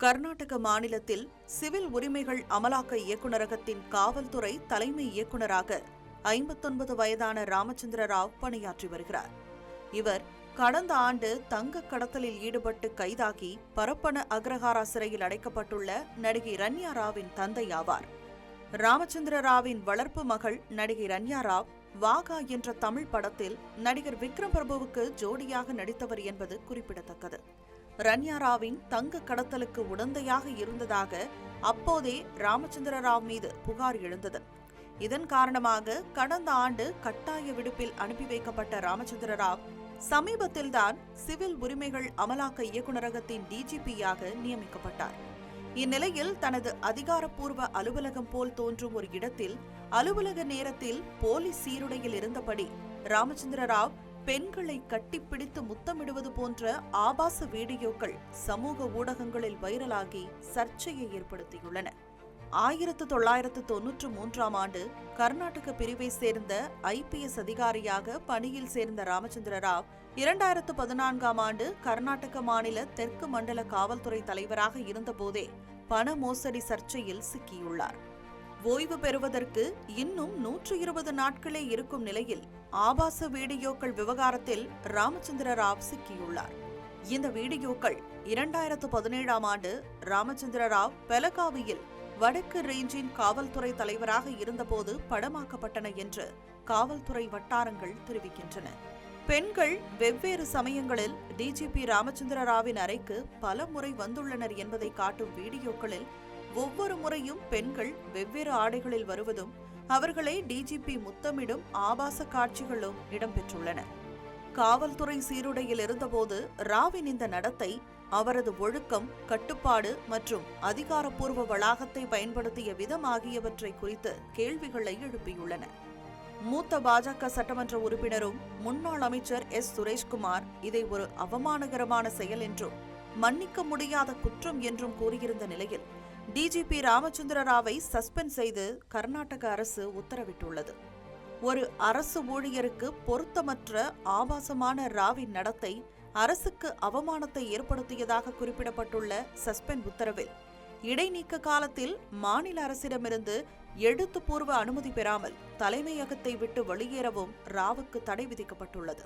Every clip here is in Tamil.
கர்நாடக மாநிலத்தில் சிவில் உரிமைகள் அமலாக்க இயக்குநரகத்தின் காவல்துறை தலைமை இயக்குநராக 59 வயதான ராமச்சந்திர ராவ் பணியாற்றி வருகிறார். இவர் கடந்த ஆண்டு தங்க கடத்தலில் ஈடுபட்டு கைதாகி பரப்பன அக்ரஹாரா சிறையில் அடைக்கப்பட்டுள்ள நடிகை ரன்யா ராவின் தந்தை ஆவார். ராமச்சந்திர ராவின் வளர்ப்பு மகள் நடிகை ரன்யா ராவ் வாகா என்ற தமிழ் படத்தில் நடிகர் விக்ரம் பிரபுவுக்கு ஜோடியாக நடித்தவர் என்பது குறிப்பிடத்தக்கது. ரன்யா ராவின் தங்க கடத்தலுக்கு உடந்தையாக இருந்ததாக அப்போதே ராமச்சந்திர ராவ் மீது புகார் எழுந்தது. இதன் காரணமாக கடந்த ஆண்டு கட்டாய விடுப்பில் அனுப்பி வைக்கப்பட்ட ராமச்சந்திர ராவ் சமீபத்தில்தான் சிவில் உரிமைகள் அமலாக்க இயக்குநரகத்தின் டிஜிபியாக நியமிக்கப்பட்டார். இந்நிலையில் தனது அதிகாரப்பூர்வ அலுவலகம் போல் தோன்றும் ஒரு இடத்தில் அலுவலக நேரத்தில் போலீஸ் சீருடையில் இருந்தபடி ராமச்சந்திர ராவ் பெண்களை கட்டிப்பிடித்து முத்தமிடுவது போன்ற ஆபாச வீடியோக்கள் சமூக ஊடகங்களில் வைரலாகி சர்ச்சையை ஏற்படுத்தியுள்ளன. 1993ஆம் ஆண்டு கர்நாடக பிரிவை சேர்ந்த IPS அதிகாரியாக பணியில் சேர்ந்த ராமச்சந்திர ராவ் 2014ஆம் ஆண்டு கர்நாடக மாநில தெற்கு மண்டல காவல்துறை தலைவராக இருந்தபோதே பண மோசடி சர்ச்சையில் சிக்கியுள்ளார். ஓய்வு பெறுவதற்கு இன்னும் 120 நாட்களே இருக்கும் நிலையில் ஆபாச வீடியோக்கள் விவகாரத்தில் ராமச்சந்திர ராவ் சிக்கியுள்ளார். இந்த வீடியோக்கள் 2017ஆம் ஆண்டு ராமச்சந்திர ராவ் பெலகாவியில் வடக்கு ரேஞ்சின் காவல்துறை தலைவராக இருந்தபோது படமாக்கப்பட்டன என்று காவல்துறை வட்டாரங்கள் தெரிவிக்கின்றன. பெண்கள் வெவ்வேறு சமயங்களில் டிஜிபி ராமச்சந்திர ராவின் அறைக்கு பல முறை வந்துள்ளனர் என்பதை காட்டும் வீடியோக்களில் ஒவ்வொரு முறையும் பெண்கள் வெவ்வேறு ஆடைகளில் வருவதும் அவர்களை டிஜிபி முத்தமிடும் ஆபாச காட்சிகளும் இடம்பெற்றுள்ளன. காவல்துறை சீருடையில் இருந்தபோது ராவின் இந்த நடத்தை அவரது ஒழுக்கம், கட்டுப்பாடு மற்றும் அதிகாரப்பூர்வ வளாகத்தை பயன்படுத்திய விதம் ஆகியவற்றை குறித்து கேள்விகளை எழுப்பியுள்ளன. மூத்த பாஜக சட்டமன்ற உறுப்பினரும் முன்னாள் அமைச்சர் சுரேஷ்குமார் இதை ஒரு அவமானகரமான செயல் என்றும் மன்னிக்க முடியாத குற்றம் என்றும் கூறியிருந்த நிலையில் டிஜிபி ராமச்சந்திர ராவை சஸ்பெண்ட் செய்து கர்நாடக அரசு உத்தரவிட்டுள்ளது. ஒரு அரசு ஊழியருக்கு பொருத்தமற்ற ஆபாசமான ராவின் நடத்தை அரசுக்கு அவமானத்தை ஏற்படுத்தியதாக குறிப்பிடப்பட்டுள்ள சஸ்பெண்ட் உத்தரவில் இடைநீக்க காலத்தில் மாநில அரசிடமிருந்து எழுத்துப்பூர்வ அனுமதி பெறாமல் தலைமையகத்தை விட்டு வெளியேறவும் ராவுக்கு தடை விதிக்கப்பட்டுள்ளது.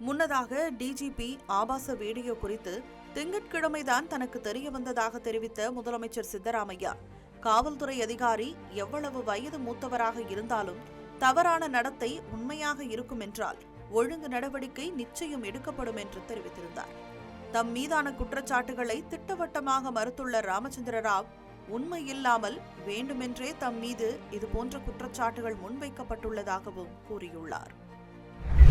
முன்னதாக டிஜிபி ஆபாச வீடியோ குறித்து திங்கட்கிழமைதான் தனக்கு தெரிய வந்ததாக தெரிவித்த முதலமைச்சர் சித்தராமையா, காவல்துறை அதிகாரி எவ்வளவு வயது மூத்தவராக இருந்தாலும் தவறான நடத்தை உண்மையாக இருக்கும் என்றால் ஒழுங்கு நடவடிக்கை நிச்சயம் எடுக்கப்படும் என்று தெரிவித்திருந்தார். தம் மீதான குற்றச்சாட்டுகளை திட்டவட்டமாக மறுத்துள்ள ராமச்சந்திர ராவ், உண்மையில்லாமல் வேண்டுமென்றே தம் மீது இதுபோன்ற குற்றச்சாட்டுகள் முன்வைக்கப்பட்டுள்ளதாகவும் கூறியுள்ளார்.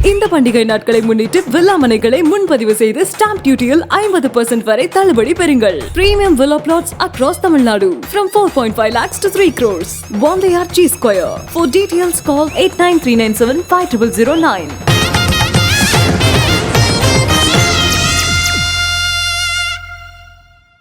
இந்த பண்டிகை நாட்களை முன்னிட்டு வில்லா மனைகளை முன்பதிவு செய்து ஸ்டாம்ப் டியூட்டியில் 50% வரை தள்ளுபடி பெறுங்கள். Premium villa plots across Tamil Nadu from 4.5 lakhs to 3 crores. One layer G Square. For details call 8939750009.